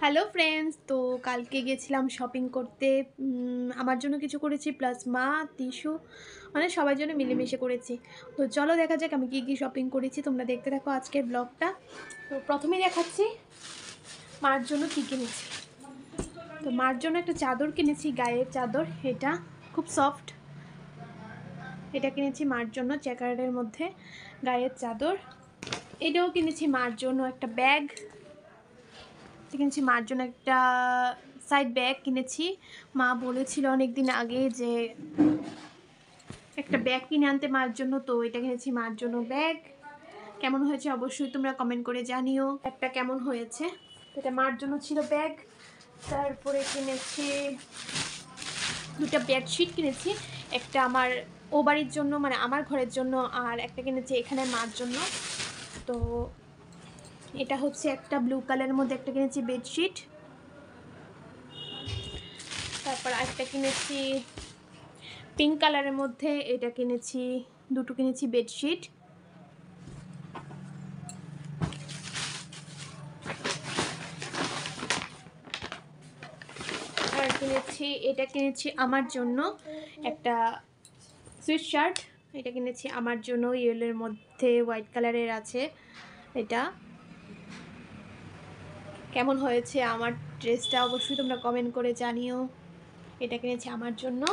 Hello friends, তো কালকে গেছিলাম শপিং করতে। আমার জন্য কিছু করেছি, প্লাস মা, তিশু, মানে সবার জন্য মিলেমিশে করেছি। তো চলো দেখা যাক আমি কী কী শপিং করেছি, তোমরা দেখতে থাকো আজকের ব্লগটা। তো প্রথমেই দেখাচ্ছি মার জন্য কী কিনেছি। তো মার জন্য একটা চাদর কিনেছি, গায়ের চাদর, এটা খুব সফট। এটা কিনেছি মার জন্য, জ্যাকার্ডের মধ্যে গায়ের চাদর। এটাও কিনেছি মার জন্য, একটা ব্যাগ কিনেছি মার জন্য, একটা সাইড ব্যাগ কিনেছি। মা বলেছিল অনেক দিন আগে যে একটা ব্যাগ কিনে আনতে মার জন্য, তো এটা কিনেছি মার জন্য ব্যাগ। কেমন হয়েছে অবশ্যই তোমরা কমেন্ট করে জানিও একটা কেমন হয়েছে। এটা মার জন্য ছিল ব্যাগ। তারপরে কিনেছি দুটা বেডশিট কিনেছি, একটা আমার ও বাড়ির জন্য, মানে আমার ঘরের জন্য, আর একটা কিনেছি এখানে মার জন্য। তো এটা হচ্ছে একটা ব্লু কালারের মধ্যে একটা কিনেছি বেডশিট। তারপর একটা কিনেছি পিঙ্ক কালারের মধ্যে, এটা কিনেছি, দুটো কিনেছি বেডশিট। আর কিনেছি, এটা কিনেছি আমার জন্য একটা সুইট শার্ট, এটা কিনেছি আমার জন্য, ইয়েলোর মধ্যে হোয়াইট কালারের আছে। এটা কেমন হয়েছে আমার ড্রেসটা অবশ্যই তোমরা কমেন্ট করে জানিও। এটা কিনেছি আমার জন্য।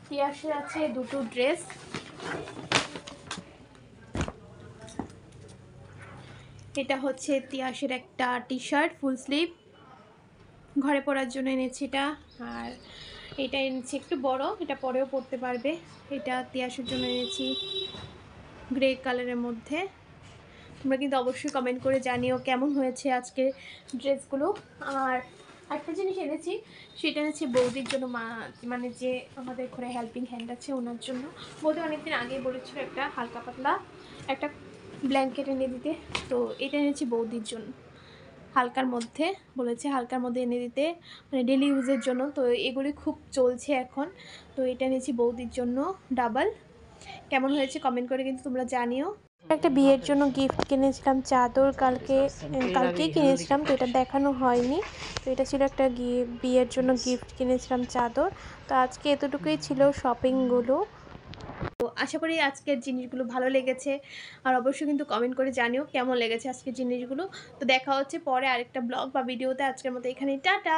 তিয়াসের আছে দুটো ড্রেস, এটা হচ্ছে তিয়াসের একটা টি শার্ট ফুল স্লিভ, ঘরে পরার জন্য এনেছি এটা। আর এটা এনেছি একটু বড়, এটা পরেও পরতে পারবে। এটা তিয়াসের জন্য এনেছি গ্রে কালারের মধ্যে। তোমরা কিন্তু অবশ্যই কমেন্ট করে জানিও কেমন হয়েছে আজকে ড্রেসগুলো। আর একটা জিনিস এনেছি, সেটা এনেছি বৌদির জন্য, মানে যে আমাদের ঘরে হেল্পিং হ্যান্ড আছে ওনার জন্য। বৌদি অনেকদিন আগেই বলেছিল একটা হালকা পাতলা একটা ব্ল্যাঙ্কেট এনে দিতে, তো এটা এনেছি বৌদির জন্য। হালকার মধ্যে বলেছে, হালকার মধ্যে এনে দিতে, মানে ডেলি ইউজের জন্য। তো এগুলি খুব চলছে এখন, তো এটা এনেছি বৌদির জন্য ডাবল। কেমন হয়েছে কমেন্ট করে কিন্তু তোমরা জানিও। একটা বিয়ের জন্য গিফট কিনেছিলাম চাদর, কালকেই কিনেছিলাম, তো এটা দেখানো হয়নি। তো এটা ছিল একটা বিয়ের জন্য গিফট কিনেছিলাম চাদর। তো আজকে এতটুকুই ছিল শপিংগুলো। তো আশা করি আজকের জিনিসগুলো ভালো লেগেছে, আর অবশ্যই কিন্তু কমেন্ট করে জানিও কেমন লেগেছে আজকের জিনিসগুলো। তো দেখা হচ্ছে পরে আরেকটা ব্লগ বা ভিডিওতে। আজকের মতো এখানেই, টাটা।